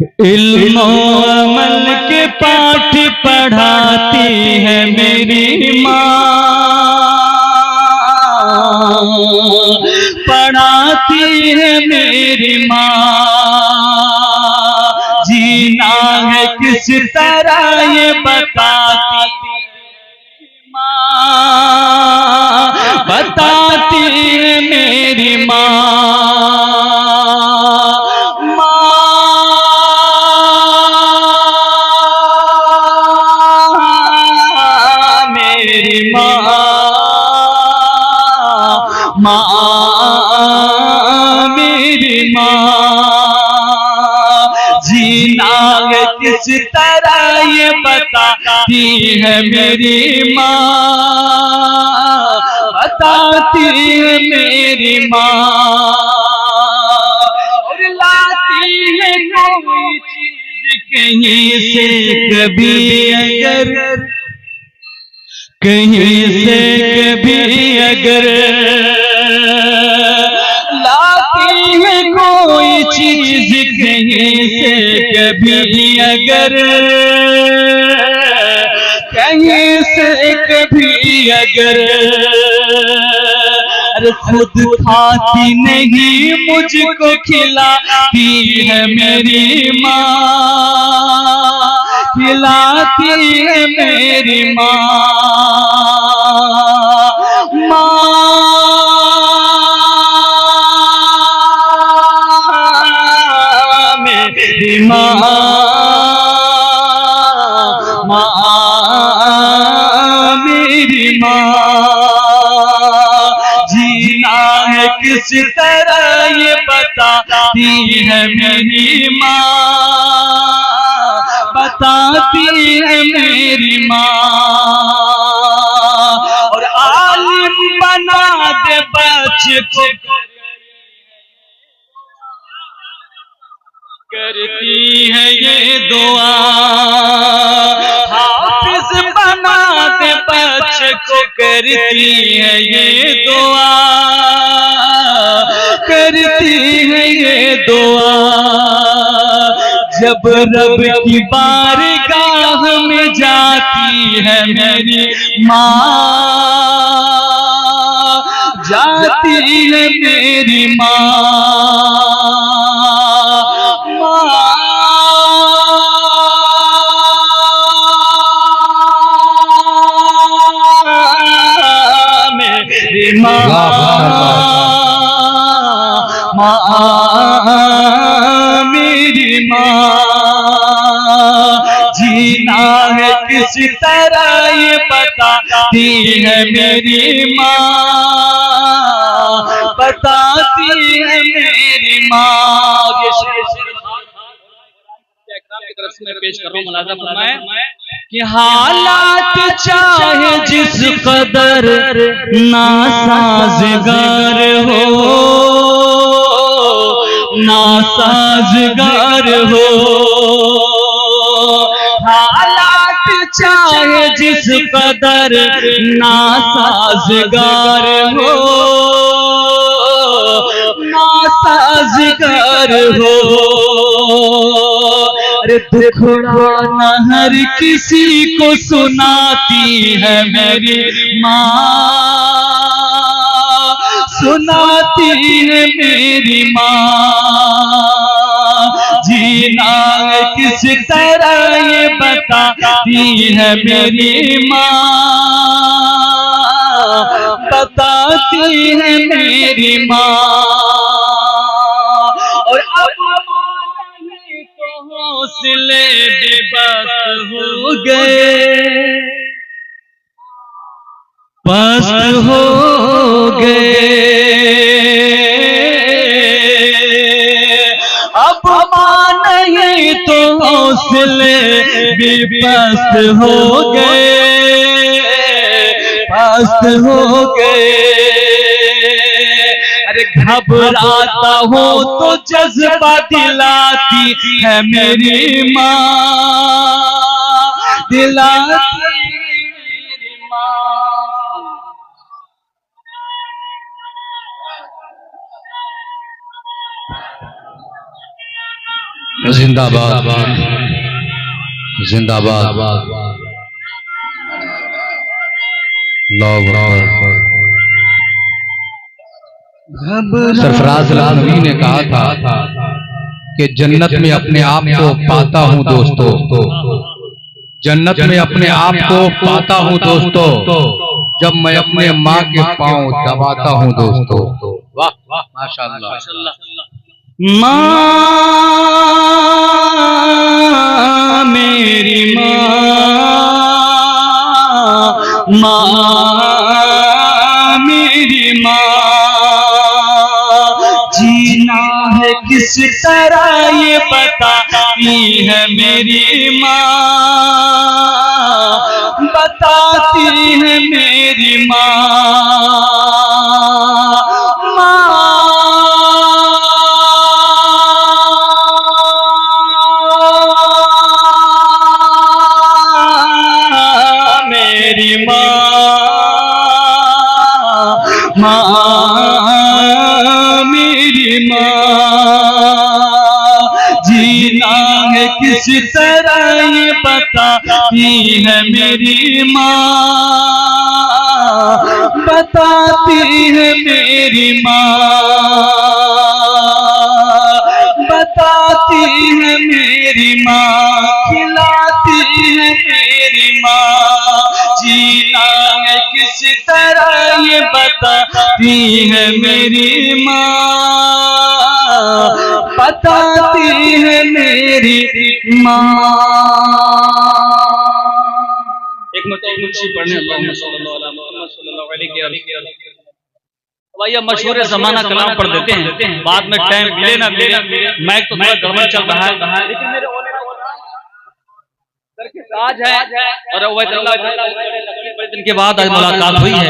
इल्म अमल के पाठ पढ़ाती है मेरी माँ, पढ़ाती है मेरी माँ। जीना है किस तरह ये बताती माँ, बताती है मेरी माँ। मेरी माँ, मेरी माँ। जीना है किस तरह ये बताती है मेरी माँ, बताती है मेरी माँ। और लाती है कोई चीज कहीं से कभी अगर, कहीं से कभी अगर, लाती है कोई चीज कहीं से कभी अगर, कहीं से कभी अगर। अरे खुद खाती नहीं मुझको खिलाती है मेरी माँ, खिलाती है मेरी माँ। मेरी माँ, मेरी माँ। जीना है किस तरह ये बताती है मेरी माँ, बताती है मेरी माँ। और आलिम बना दे बच्चे को, करती है ये दुआ। हाफिज बना दे बच्चे को, करती है ये दुआ, करती है ये दुआ। जब रब की बारगाह में जाती है मेरी माँ, जाती है मेरी माँ। मेरी माँ, मेरी माँ। जीना है किस तरह ये बताती है मेरी माँ, बताती है मेरी माँ। की तरफ से मैं पेश कर रहा हूँ, मुलाज़ा फरमाएं कि हालात चाहे जिस कदर नासाज़गार हो, नासाज़गार हो। हालात चाहे जिस कदर नासाज़गार हो, नासाज़गार हो। अरे दुखड़ा न हर किसी को सुनाती है मेरी माँ, सुनाती है मेरी माँ। जीना किस तरह ये बताती है मेरी माँ, बताती है मेरी माँ। और हौसले बेबस हो गए, पस्त हो गए। अब मां नहीं तो हौसले बेबस हो गए, पस्त हो गए। अरे घबराता हो तो जज्बा दिलाती है मेरी माँ, दिलाती मेरी माँ। जिंदाबाद जिंदाबाद। सरफराज नबी ने कहा था कि जन्नत में अपने आप को पाता हूँ दोस्तों, जन्नत में अपने आप को पाता हूँ दोस्तों, जब मैं अपने माँ के पाँव दबाता हूँ दोस्तों। वाह वाह माशाअल्लाह। माँ मेरी माँ मेरी माँ, जीना है किस तरह ये बताती है मेरी माँ, बताती है मेरी माँ। मेरी माँ मेरी माँ, जीना है किस तरह ये बताती है मेरी माँ, बताती है मेरी माँ, बताती है मेरी माँ, खिलाती है मेरी माँ, जीना है किस तरह ये बताती है मेरी माँ, बताती है मेरी माँ। एक मुर्शी पढ़ने भैया मशहूर जमाना कलाम पढ़ देते हैं, बाद में टाइम मिले ना मिले, मैक तो थोड़ा गड़बड़ चल रहा है, लेकिन मेरे आज है और बड़े दिन के बाद आज मुलाकात हुई है।